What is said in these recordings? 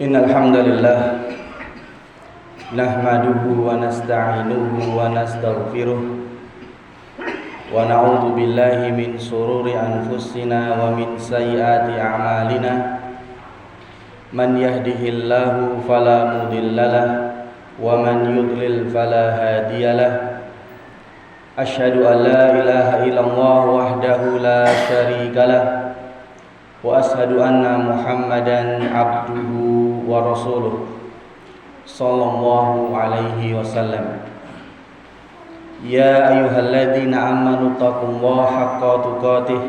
Innal hamdalillah nahmaduhu wa nasta'inuhu wa nastaghfiruh wa na'udzu billahi min shururi anfusina wa min sayyiati a'malina. Man yahdihillahu fala mudhillalah wa man yudlil fala hadiyalah. Asyhadu an la ilaha illallah wahdahu la syarikalah wa ashhadu anna Muhammadan abduhu wa rasuluh sallallahu alaihi wasallam. Ya ayyuhalladzina amanu taqullaha haqqa tuqatih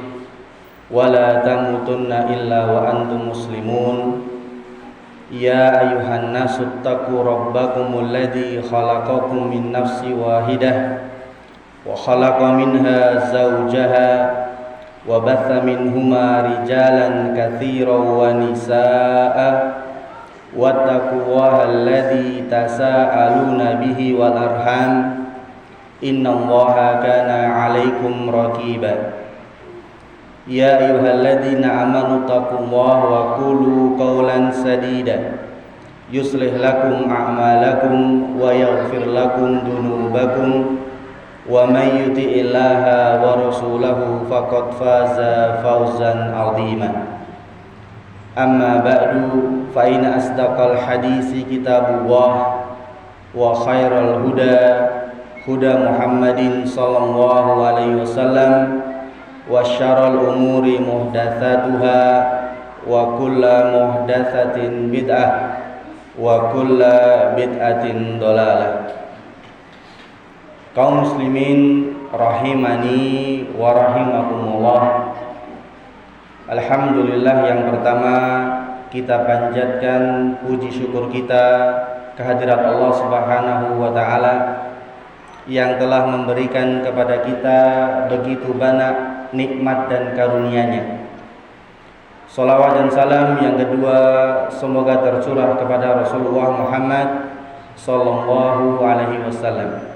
wa la tamutunna illa wa antum muslimun. Ya ayyuhan nasu taqu rabbakumul ladzi khalaqakum min nafsin wahidah wa khalaqa minha zawjaha wa batha minhuma rijalan katsiran wa nisaa'a wattaqullaha alladzi tasaaluna bihi wal arham innallaha kana 'alaikum raqiba. Ya ayyuhalladzina amanu taqullaha wa qulu qawlan sadida yuslih lakum a'malakum wa yaghfir lakum dhunubakum wa may yuti'illaha wa rasulahu faqad faza fawzan 'azima. Amma ba'du, fa inna asdaqal hadisi kitabullah wa khairal huda Muhammadin sallallahu alaihi wasallam wa syarrul umuri muhdatsatuha wa kullu muhdatsatin bid'ah wa kullu bid'atin dhalalah. Kaum muslimin rahimani wa rahimakumullah. Alhamdulillah, yang pertama kita panjatkan puji syukur kita kehadirat Allah Subhanahu wa taala yang telah memberikan kepada kita begitu banyak nikmat dan karunia-Nya. Salawat dan salam yang kedua semoga tercurah kepada Rasulullah Muhammad sallallahu alaihi wasallam.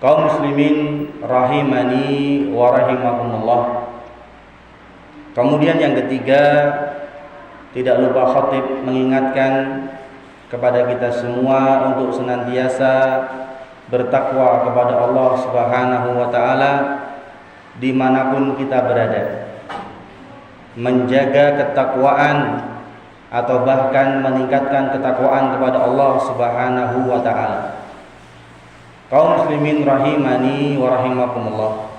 Kaum muslimin rahimani wa rahimakumullah. Kemudian yang ketiga, tidak lupa khatib mengingatkan kepada kita semua untuk senantiasa bertakwa kepada Allah Subhanahu wa taala dimanapun kita berada. Menjaga ketakwaan atau bahkan meningkatkan ketakwaan kepada Allah Subhanahu wa taala. Kaum muslimin rahimani wa rahimakumullah.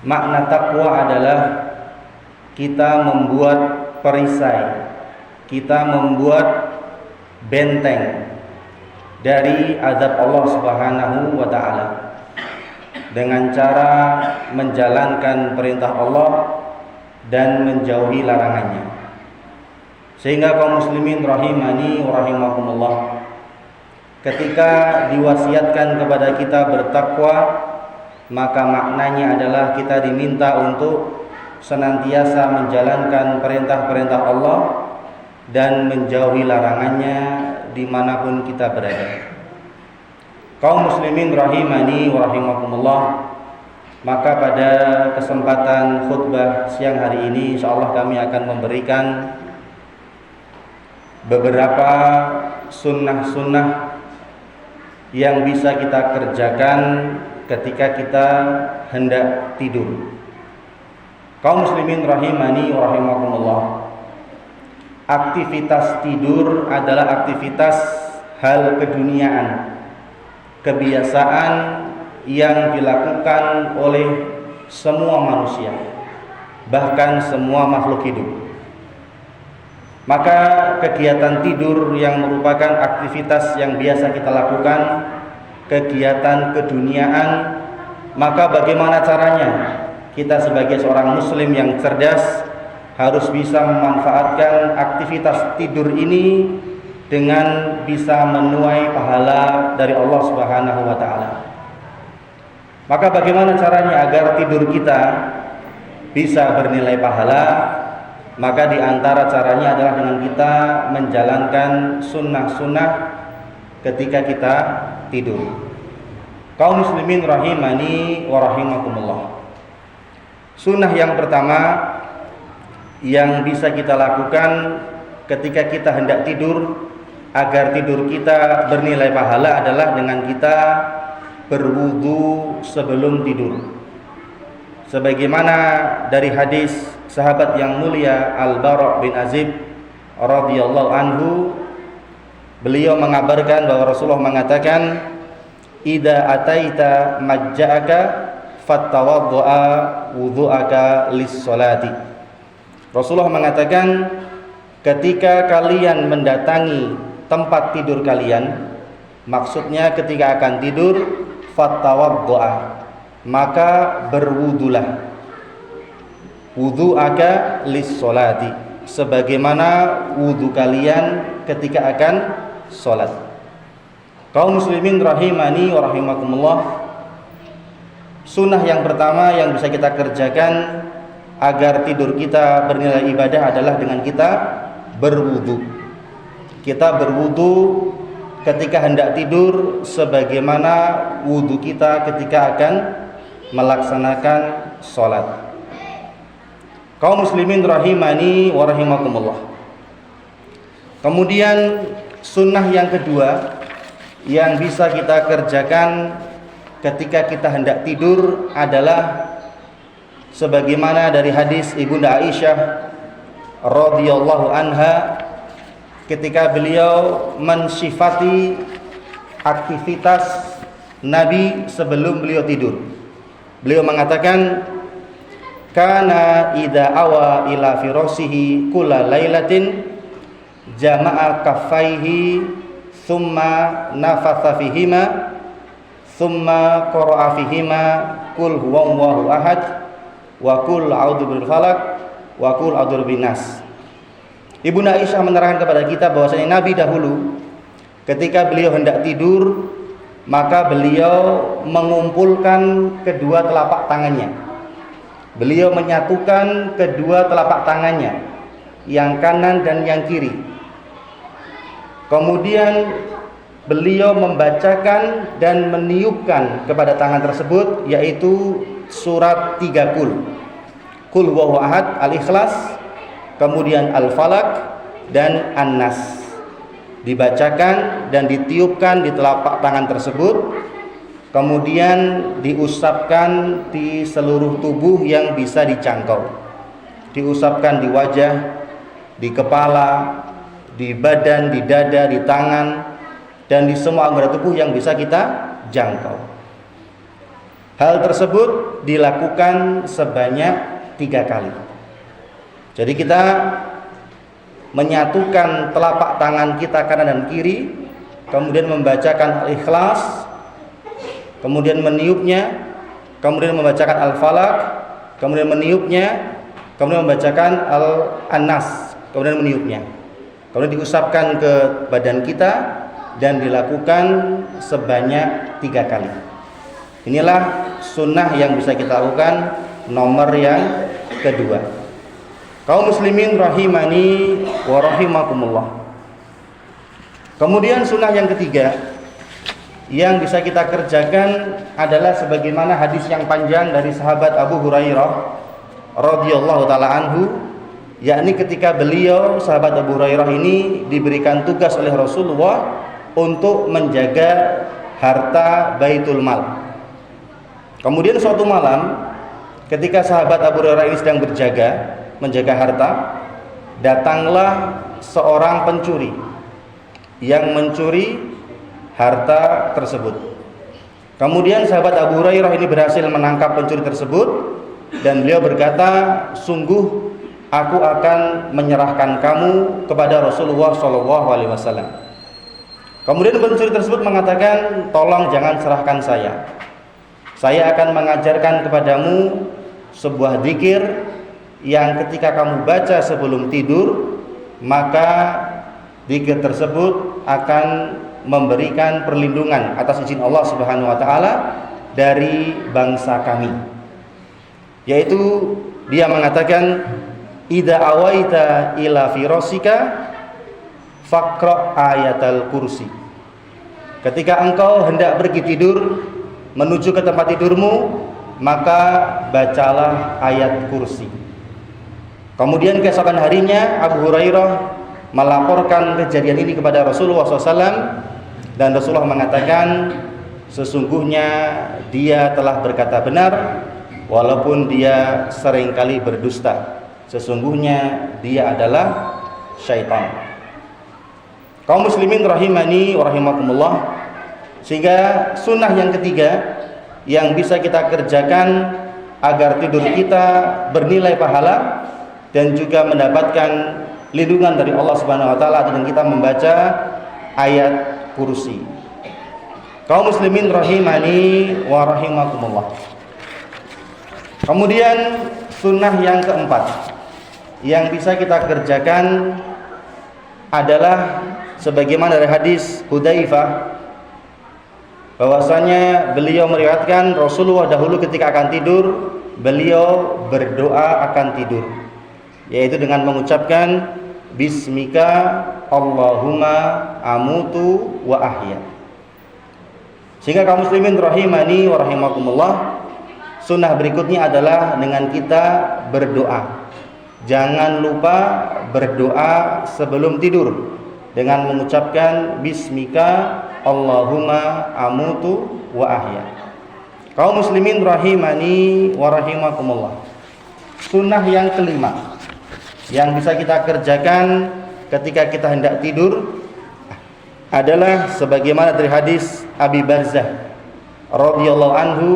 Makna takwa adalah kita membuat perisai, kita membuat benteng dari azab Allah Subhanahu wa taala dengan cara menjalankan perintah Allah dan menjauhi larangannya. Sehingga kaum muslimin rahimani wa rahimakumullah, ketika diwasiatkan kepada kita bertakwa, maka maknanya adalah kita diminta untuk senantiasa menjalankan perintah-perintah Allah dan menjauhi larangannya dimanapun kita berada. Kaum muslimin rahimani wa rahimakumullah, maka pada kesempatan khutbah siang hari ini insyaallah kami akan memberikan beberapa sunnah-sunnah yang bisa kita kerjakan ketika kita hendak tidur. Kaum muslimin rahimani wa rahimakumullah, aktivitas tidur adalah aktivitas hal keduniaan, kebiasaan yang dilakukan oleh semua manusia, bahkan semua makhluk hidup. Maka kegiatan tidur yang merupakan aktivitas yang biasa kita lakukan, kegiatan keduniaan, maka bagaimana caranya kita sebagai seorang muslim yang cerdas harus bisa memanfaatkan aktivitas tidur ini dengan bisa menuai pahala dari Allah Subhanahu wa taala. Maka bagaimana caranya agar tidur kita bisa bernilai pahala? Maka di antara caranya adalah dengan kita menjalankan sunnah-sunnah ketika kita tidur. Kaum muslimin rahimani wa rahimakumullah. Sunnah yang pertama yang bisa kita lakukan ketika kita hendak tidur, agar tidur kita bernilai pahala adalah dengan kita berwudu sebelum tidur. Sebagaimana dari hadis sahabat yang mulia Al-Bara' bin Azib radhiyallahu anhu, beliau mengabarkan bahwa Rasulullah mengatakan, "Idza ataita majja'aka fattawaddu'a wudhu'aka lis-sholati." Rasulullah mengatakan, ketika kalian mendatangi tempat tidur kalian, maksudnya ketika akan tidur, fattawaddu'a, maka berwudulah, wudhu'aka lis-sholati, sebagaimana wudu kalian ketika akan sholat. Kaum muslimin rahimani wa rahimakumullah, sunnah yang pertama yang bisa kita kerjakan agar tidur kita bernilai ibadah adalah dengan kita berwudu. Kita berwudu ketika hendak tidur sebagaimana wudu kita ketika akan melaksanakan sholat. Kaum muslimin rahimani wa rahimakumullah. Kemudian sunnah yang kedua yang bisa kita kerjakan ketika kita hendak tidur adalah sebagaimana dari hadis Ibunda Aisyah radhiyallahu anha, ketika beliau mensifati aktivitas Nabi sebelum beliau tidur. Beliau mengatakan, kana idza awa ila firasihi kulla lailatin jama'a kaffaihi thumma nafatha fihima thumma qara'a fihima qul huwallahu ahad wa qul a'udzu birabbil falaq wa qul a'udzu birabbin nas. Ibunda Aisyah menerangkan kepada kita bahwasanya Nabi dahulu ketika beliau hendak tidur, maka beliau mengumpulkan kedua telapak tangannya. Beliau menyatukan kedua telapak tangannya, yang kanan dan yang kiri. Kemudian beliau membacakan dan meniupkan kepada tangan tersebut, yaitu surat 3 kul. Kul huwallahu ahad, Al-Ikhlas, kemudian Al-Falaq dan An-Nas. Dibacakan dan ditiupkan di telapak tangan tersebut, kemudian diusapkan di seluruh tubuh yang bisa dijangkau. Diusapkan di wajah, di kepala, di badan, di dada, di tangan, dan di semua anggota tubuh yang bisa kita jangkau. Hal tersebut dilakukan sebanyak 3 kali. Jadi kita menyatukan telapak tangan kita kanan dan kiri, kemudian membacakan Al-Ikhlas, kemudian meniupnya, kemudian membacakan Al-Falaq, kemudian meniupnya, kemudian membacakan An-Nas, kemudian meniupnya. Kemudian diusapkan ke badan kita dan dilakukan sebanyak 3 kali. Inilah sunnah yang bisa kita lakukan nomor yang kedua. Kaum muslimin rahimani wa rahimakumullah. Kemudian sunnah yang ketiga yang bisa kita kerjakan adalah sebagaimana hadis yang panjang dari sahabat Abu Hurairah radhiyallahu taala anhu, yakni ketika beliau, sahabat Abu Hurairah ini, diberikan tugas oleh Rasulullah untuk menjaga harta Baitul Mal. Kemudian suatu malam ketika sahabat Abu Hurairah ini sedang menjaga harta, datanglah seorang pencuri yang mencuri harta tersebut. Kemudian sahabat Abu Hurairah ini berhasil menangkap pencuri tersebut dan beliau berkata, sungguh aku akan menyerahkan kamu kepada Rasulullah SAW. Kemudian pencuri tersebut mengatakan, tolong jangan serahkan saya akan mengajarkan kepadamu sebuah zikir yang ketika kamu baca sebelum tidur, maka zikir tersebut akan memberikan perlindungan atas izin Allah Subhanahu wa taala dari bangsa kami. Yaitu dia mengatakan, idza awaita ila firasika faqra ayatal kursi. Ketika engkau hendak pergi tidur menuju ke tempat tidurmu, maka bacalah ayat kursi. Kemudian keesokan harinya Abu Hurairah melaporkan kejadian ini kepada Rasulullah SAW, dan Rasulullah mengatakan sesungguhnya dia telah berkata benar walaupun dia seringkali berdusta. Sesungguhnya dia adalah syaitan. Kaum muslimin rahimani wa rahimakumullah, sehingga sunnah yang ketiga yang bisa kita kerjakan agar tidur kita bernilai pahala dan juga mendapatkan lindungan dari Allah Subhanahu wa taala dengan kita membaca ayat kursi. Kaum muslimin rahimani wa rahimakumullah. Kemudian sunnah yang keempat yang bisa kita kerjakan adalah sebagaimana dari hadis Hudzaifah, bahwasanya beliau meriwayatkan Rasulullah dahulu ketika akan tidur beliau berdoa akan tidur, yaitu dengan mengucapkan Bismika Allahumma amutu wa ahya. Sehingga kaum muslimin rahimani wa rahimakumullah, sunnah berikutnya adalah dengan kita berdoa. Jangan lupa berdoa sebelum tidur dengan mengucapkan Bismika Allahumma amutu wa ahya. Kaum muslimin rahimani wa rahimakumullah, sunnah yang kelima yang bisa kita kerjakan ketika kita hendak tidur adalah sebagaimana dari hadis Abi Barzah radhiyallahu anhu,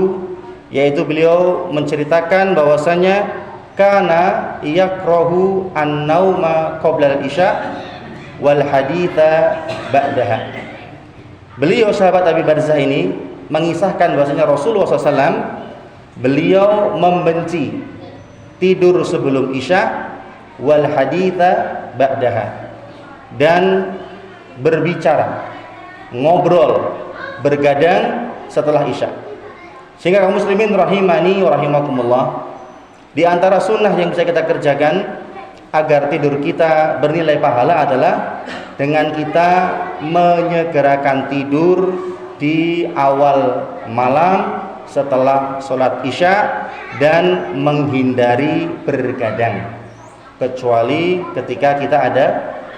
yaitu beliau menceritakan bahwasanya kana yakrahu an-nauma qabla al-isya wal haditha ba'daha. Beliau sahabat Abi Barzah ini mengisahkan bahwasanya Rasulullah SAW beliau membenci tidur sebelum isya wal haditha ba'daha, dan berbicara, ngobrol, bergadang setelah isya. Sehingga kaum muslimin rahimani wa rahimakumullah, di antara sunnah yang bisa kita kerjakan agar tidur kita bernilai pahala adalah dengan kita menyegerakan tidur di awal malam setelah sholat isya dan menghindari bergadang, kecuali ketika kita ada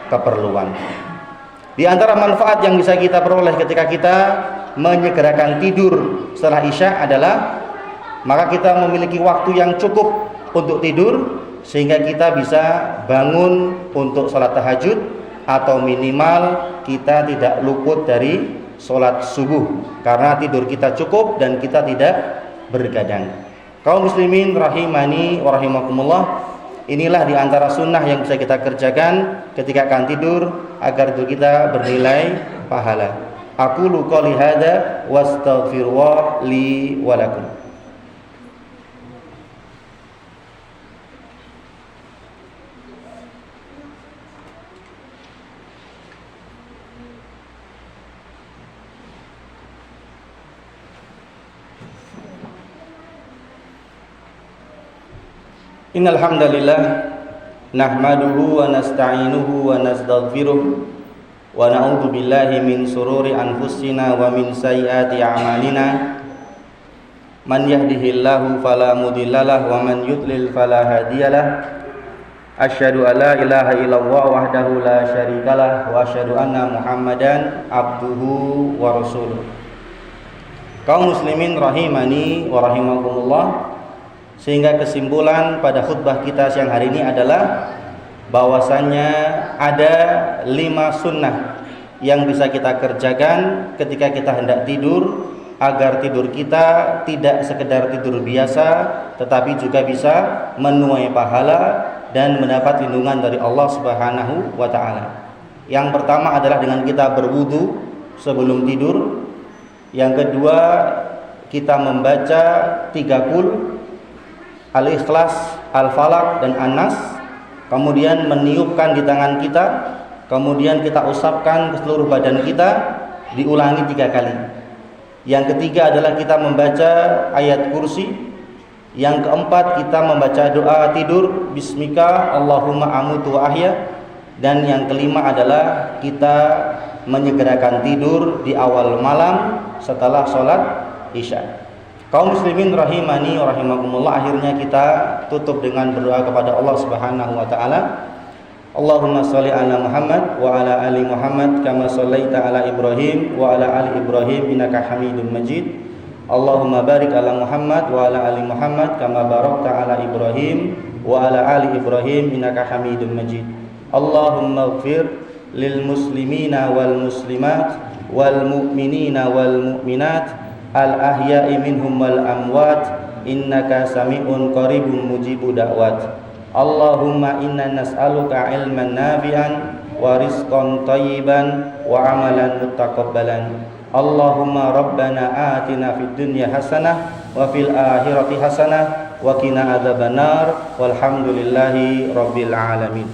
keperluan. Di antara manfaat yang bisa kita peroleh ketika kita menyegerakan tidur setelah isya adalah maka kita memiliki waktu yang cukup untuk tidur, sehingga kita bisa bangun untuk sholat tahajud, atau minimal kita tidak luput dari sholat subuh karena tidur kita cukup dan kita tidak bergadang. Kaum muslimin rahimani wa rahimakumullah, inilah di antara sunnah yang bisa kita kerjakan ketika akan tidur agar tidur kita bernilai pahala. Aqulu qouli hadza wastaghfirullah li wa lakum. Innal hamdalillah nahmaduhu wa nasta'inuhu wa nastaghfiruh wa na'udzu billahi min shururi anfusina wa min sayyiati a'malina. Man yahdihillahu fala mudhillalah wa man yudlil fala hadiyalah. Asyhadu an la ilaha illallah wahdahu la syarikalah wa asyhadu anna Muhammadan abduhu wa rasuluh. Kaum muslimin rahimani wa rahimakumullah, sehingga kesimpulan pada khutbah kita siang hari ini adalah bahwasannya ada 5 sunnah yang bisa kita kerjakan ketika kita hendak tidur agar tidur kita tidak sekedar tidur biasa tetapi juga bisa menuai pahala dan mendapat lindungan dari Allah Subhanahu wa taala. Yang pertama adalah dengan kita berwudu sebelum tidur. Yang kedua, kita membaca 3 qul, Al-Ikhlas, Al-Falaq dan An-Nas, kemudian meniupkan di tangan kita, kemudian kita usapkan ke seluruh badan kita, diulangi 3 kali. Yang ketiga adalah kita membaca ayat kursi. Yang keempat, kita membaca doa tidur, Bismika Allahumma amutu wa ahya. Dan yang kelima adalah kita menyegerakan tidur di awal malam setelah sholat isya. Kaum muslimin rahimani wa rahimakumullah, akhirnya kita tutup dengan berdoa kepada Allah Subhanahu wa taala. Allahumma sholli ala Muhammad wa ala ali Muhammad kama shallaita ala Ibrahim wa ala ali Ibrahim innaka Hamidum Majid. Allahumma barik ala Muhammad wa ala ali Muhammad kama barakta ala Ibrahim wa ala ali Ibrahim innaka Hamidum Majid. Allahumma ighfir lil muslimina wal muslimat wal mu'minina wal mu'minat al ahya'i minhum wal amwat innaka sami'un qaribun mujibu da'wat. Allahumma inna nas'aluka ilman nafi'an wa rizqan thayyiban wa amalan mutaqabbalan. Allahumma rabbana atina fid dunya hasanah wa fil akhirati hasanah wa qina adzabannar walhamdulillahi rabbil alamin.